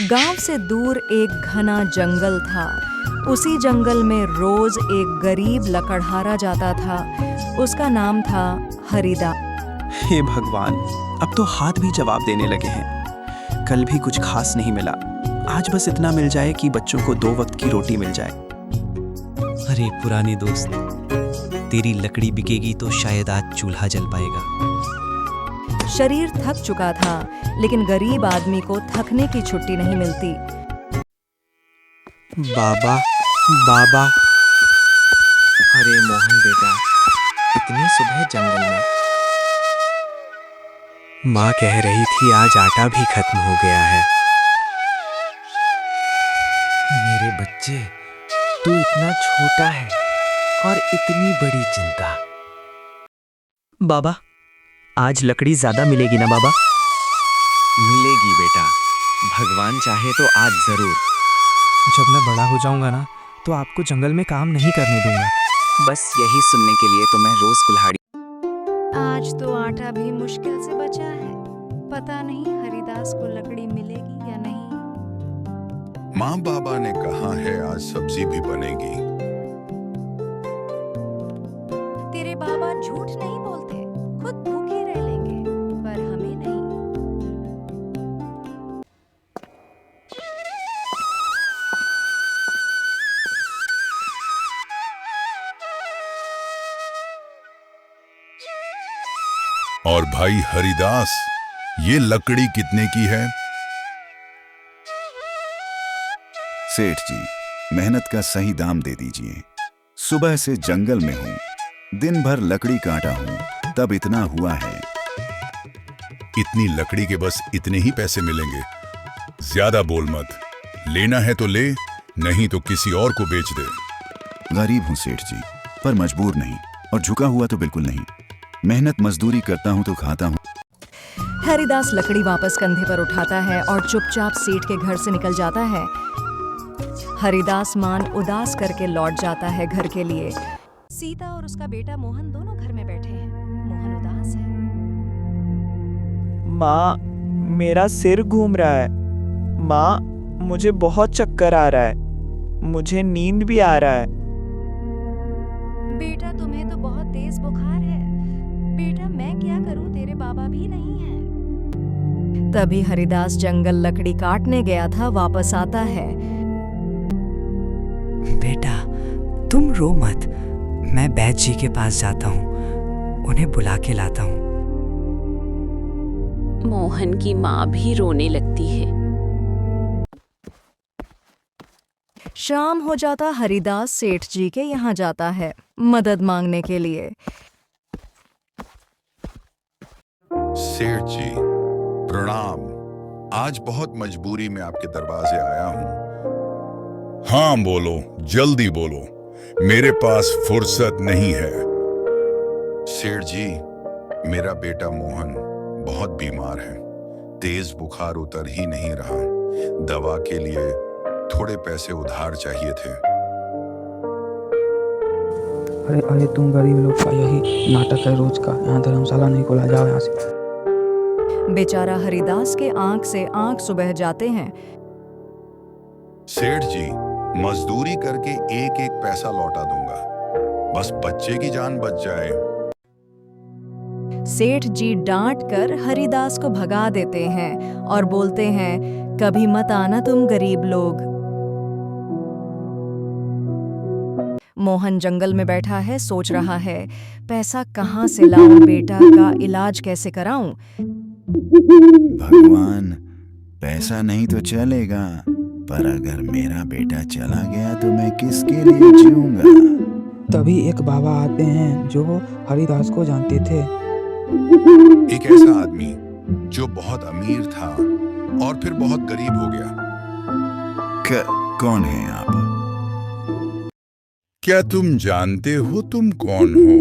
गांव से दूर एक घना जंगल था। उसी जंगल में रोज एक गरीब लकड़हारा जाता था। उसका नाम था हरिदा। हे भगवान, अब तो हाथ भी जवाब देने लगे हैं। कल भी कुछ खास नहीं मिला। आज बस इतना मिल जाए कि बच्चों को 2 वक्त की रोटी मिल जाए। अरे पुराने दोस्त, तेरी लकड़ी बिकेगी तो शायद आज चूल्हा जल पाएगा। शरीर थक चुका था, लेकिन गरीब आदमी को थकने की छुट्टी नहीं मिलती। बाबा, बाबा। अरे मोहन बेटा, इतनी सुबह जंगल में। माँ कह रही थी आज आटा भी खत्म हो गया है। मेरे बच्चे, तू इतना छोटा है और इतनी बड़ी चिंता। बाबा, आज लकड़ी ज्यादा मिलेगी ना बाबा? मिलेगी बेटा, भगवान चाहे तो आज जरूर। जब मैं बड़ा हो जाऊंगा ना, तो आपको जंगल में काम नहीं करने दूंगा। बस यही सुनने के लिए तो मैं रोज कुल्हाड़ी। आज तो आटा भी मुश्किल से बचा है। पता नहीं हरिदास को लकड़ी मिलेगी या नहीं। माँ बाबा ने कहा है आज सब्जी भी बनेगी। तेरे बाबा झूठ नहीं बोलते, खुद भूखे रह लेंगे, पर हमें नहीं। और भाई हरिदास, ये लकड़ी कितने की है? सेठ जी, मेहनत का सही दाम दे दीजिए। सुबह से जंगल में हूँ, दिन भर लकड़ी काटा हूँ, तब इतना हुआ है। इतनी लकड़ी के बस इतने ही पैसे मिलेंगे। ज्यादा बोल मत। लेना है तो ले, नहीं तो किसी और को बेच दे। गरीब हूँ सेठ जी, पर मजबूर नहीं, और झुका हुआ तो बिल्कुल नहीं। मेहनत मजदूरी करता हूँ तो खाता हूँ। हरिदास लकड़ी वापस कंधे पर उठाता है और चुपचाप सेठ के घर से निकल जाता है। हरिदास मान उदास करके लौट जाता है घर के लिए। सीता और उसका बेटा मोहन दोनों घर में बैठे हैं। मोहन उदास है। माँ, मेरा सिर घूम रहा है। माँ, मुझे बहुत चक्कर आ रहा है। मुझे नींद भी आ रहा है। बेटा, तुम्हें तो बहुत तेज बुखार है। बेटा, मैं क्या करूं, तेरे बाबा भी नहीं हैं। तभी हरिदास जंगल लकड़ी काटने गया था, वापस आता है। बेटा, तुम रो मत। मैं बैद जी के पास जाता हूँ, उन्हें बुला के लाता हूँ। मोहन की माँ भी रोने लगती है। शाम हो जाता, हरिदास सेठ जी के यहाँ जाता है मदद मांगने के लिए। सेठ जी, प्रणाम। आज बहुत मजबूरी में आपके दरवाजे आया हूँ। हाँ बोलो, जल्दी बोलो, मेरे पास फुर्सत नहीं है। सेठ जी, मेरा बेटा मोहन बहुत बीमार है। तेज बुखार उतर ही नहीं रहा। दवा के लिए थोड़े पैसे उधार चाहिए थे। अरे अरे, तुम गरीब लोग का यही नाटक है रोज का। यहाँ धर्मशाला नहीं खोला, जाओ यहाँ से। बेचारा हरिदास के आंख से आंख सुबह जाते हैं। सेठ जी, मजदूरी करके एक एक पैसा लौटा दूंगा, बस बच्चे की जान बच जाए। सेठ जी डांट कर हरिदास को भगा देते हैं और बोलते हैं, कभी मत आना तुम गरीब लोग। मोहन जंगल में बैठा है, सोच रहा है, पैसा कहाँ से लाऊं, बेटा का इलाज कैसे कराऊं। भगवान, पैसा नहीं तो चलेगा, पर अगर मेरा बेटा चला गया तो मैं किसके लिए जीऊंगा। तभी एक बाबा आते हैं जो हरिदास को जानते थे। एक ऐसा आदमी जो बहुत अमीर था और फिर बहुत गरीब हो गया। कौन है आप? क्या तुम जानते हो तुम कौन हो?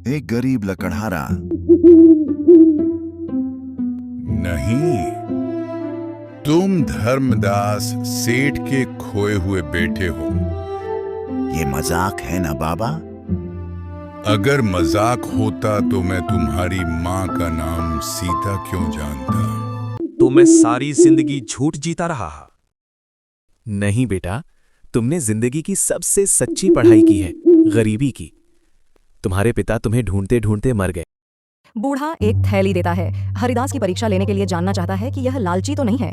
एक गरीब लकड़हारा। नहीं, तुम धर्मदास सेठ के खोए हुए बेटे हो। ये मजाक है ना बाबा? अगर मजाक होता तो मैं तुम्हारी माँ का नाम सीता क्यों जानता? तो मैं सारी जिंदगी झूठ जीता रहा। नहीं बेटा, तुमने जिंदगी की सबसे सच्ची पढ़ाई की है, गरीबी की। तुम्हारे पिता तुम्हें ढूंढते ढूंढते मर गए। बूढ़ा एक थैली देता है। हरिदास की परीक्षा लेने के लिए जानना चाहता है कि यह लालची तो नहीं है।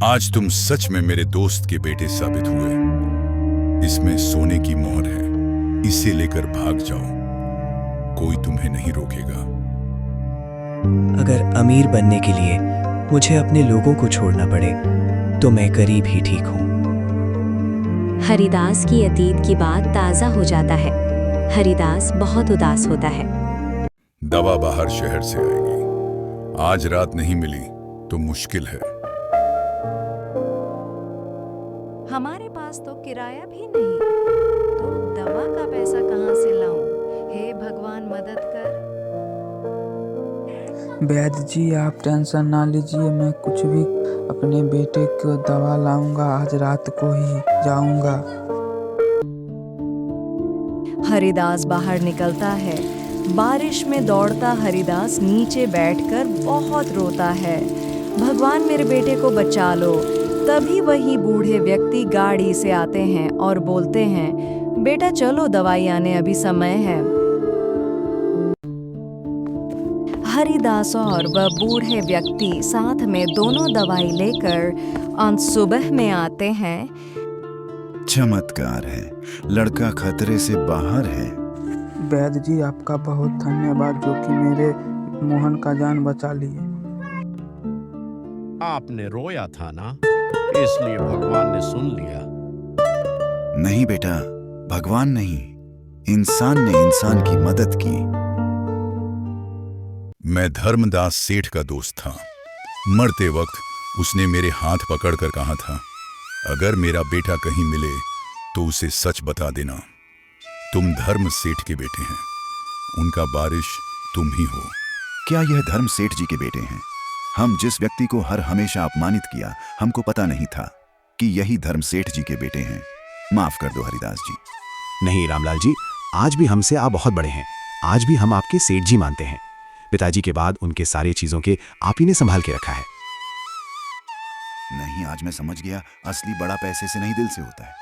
आज तुम सच में मेरे दोस्त के बेटे साबित हुए। इसमें सोने की मोहर है, इसे लेकर भाग जाओ, कोई तुम्हें नहीं रोकेगा। अगर अमीर बनने के लिए मुझे अपने लोगों को छोड़ना पड़े तो मैं गरीब ही ठीक हूँ। हरिदास की अतीत की बात ताज़ा हो जाता है। हरिदास बहुत उदास होता है। दवा बाहर शहर से आएगी। आज रात नहीं मिली तो मुश्किल है। हमारे पास तो किराया भी नहीं, तो दवा का पैसा कहाँ से लाऊं? हे भगवान मदद कर। वैद्य जी आप टेंशन ना लीजिए, मैं कुछ भी अपने बेटे को दवा लाऊंगा। आज रात को ही जाऊंगा। हरिदास बाहर निकलता है। बारिश में दौड़ता हरिदास नीचे बैठकर बहुत रोता है। भगवान मेरे बेटे को बचा लो। तभी वही बूढ़े व्यक्ति गाड़ी से आते हैं और बोलते हैं, बेटा चलो दवाई आने अभी समय है। हरिदास और वह बूढ़े व्यक्ति साथ में दोनों दवाई लेकर सुबह में आते हैं। चमत्कार है, लड़का खतरे से बाहर है। वैद्य जी आपका बहुत धन्यवाद जो कि मेरे मोहन का जान बचा लिए। आपने रोया था ना, इसलिए भगवान ने सुन लिया। नहीं बेटा, भगवान नहीं, इंसान ने इंसान की मदद की। मैं धर्मदास सेठ का दोस्त था। मरते वक्त उसने मेरे हाथ पकड़कर कहा था, अगर मेरा बेटा कहीं मिले तो उसे सच बता देना। तुम धर्म सेठ के बेटे हैं, उनका वारिस तुम ही हो। क्या यह धर्म सेठ जी के बेटे हैं? हम जिस व्यक्ति को हर हमेशा अपमानित किया, हमको पता नहीं था कि यही धर्म सेठ जी के बेटे हैं। माफ कर दो हरिदास जी। नहीं रामलाल जी, आज भी हमसे आप बहुत बड़े हैं। आज भी हम आपके सेठ जी मानते हैं। पिताजी के बाद उनके सारी चीजों के आप ही ने संभाल के रखा है। नहीं, आज मैं समझ गया, असली बड़ा पैसे से नहीं दिल से होता है,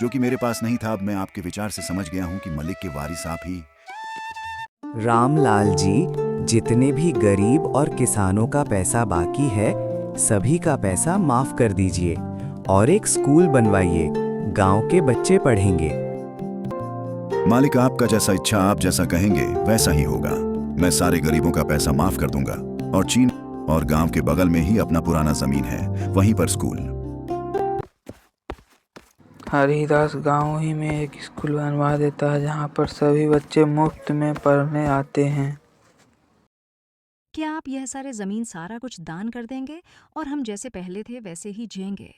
जो कि मेरे पास नहीं था। अब मैं आपके विचार से समझ गया हूँ कि मलिक के वारिस आप ही। रामलाल जी, जितने भी गरीब और किसानों का पैसा बाकी है, सभी का पैसा माफ कर दीजिए और एक स्कूल बनवाइए। गांव के बच्चे पढ़ेंगे। मालिक आपका जैसा इच्छा, आप जैसा कहेंगे वैसा ही होगा। मैं सारे गरीबों का पैसा माफ कर दूंगा और चीन और गांव के बगल में ही अपना पुराना जमीन है, वहीं पर स्कूल। हरिदास गांव ही में एक स्कूल बनवा देता है जहां पर सभी बच्चे मुफ्त में पढ़ने आते हैं। क्या आप यह सारे जमीन सारा कुछ दान कर देंगे और हम जैसे पहले थे वैसे ही जिएंगे?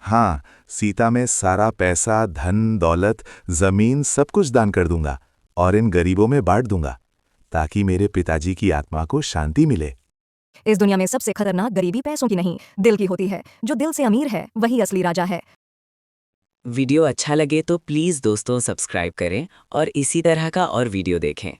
हाँ, सीता में सारा पैसा, धन दौलत, जमीन सब कुछ दान कर दूंगा और इन गरीबों में बांट दूंगा ताकि मेरे पिताजी की आत्मा को शांति मिले। इस दुनिया में सबसे खतरनाक गरीबी पैसों की नहीं, दिल की होती है। जो दिल से अमीर है वही असली राजा है। वीडियो अच्छा लगे तो प्लीज़ दोस्तों सब्सक्राइब करें और इसी तरह का और वीडियो देखें।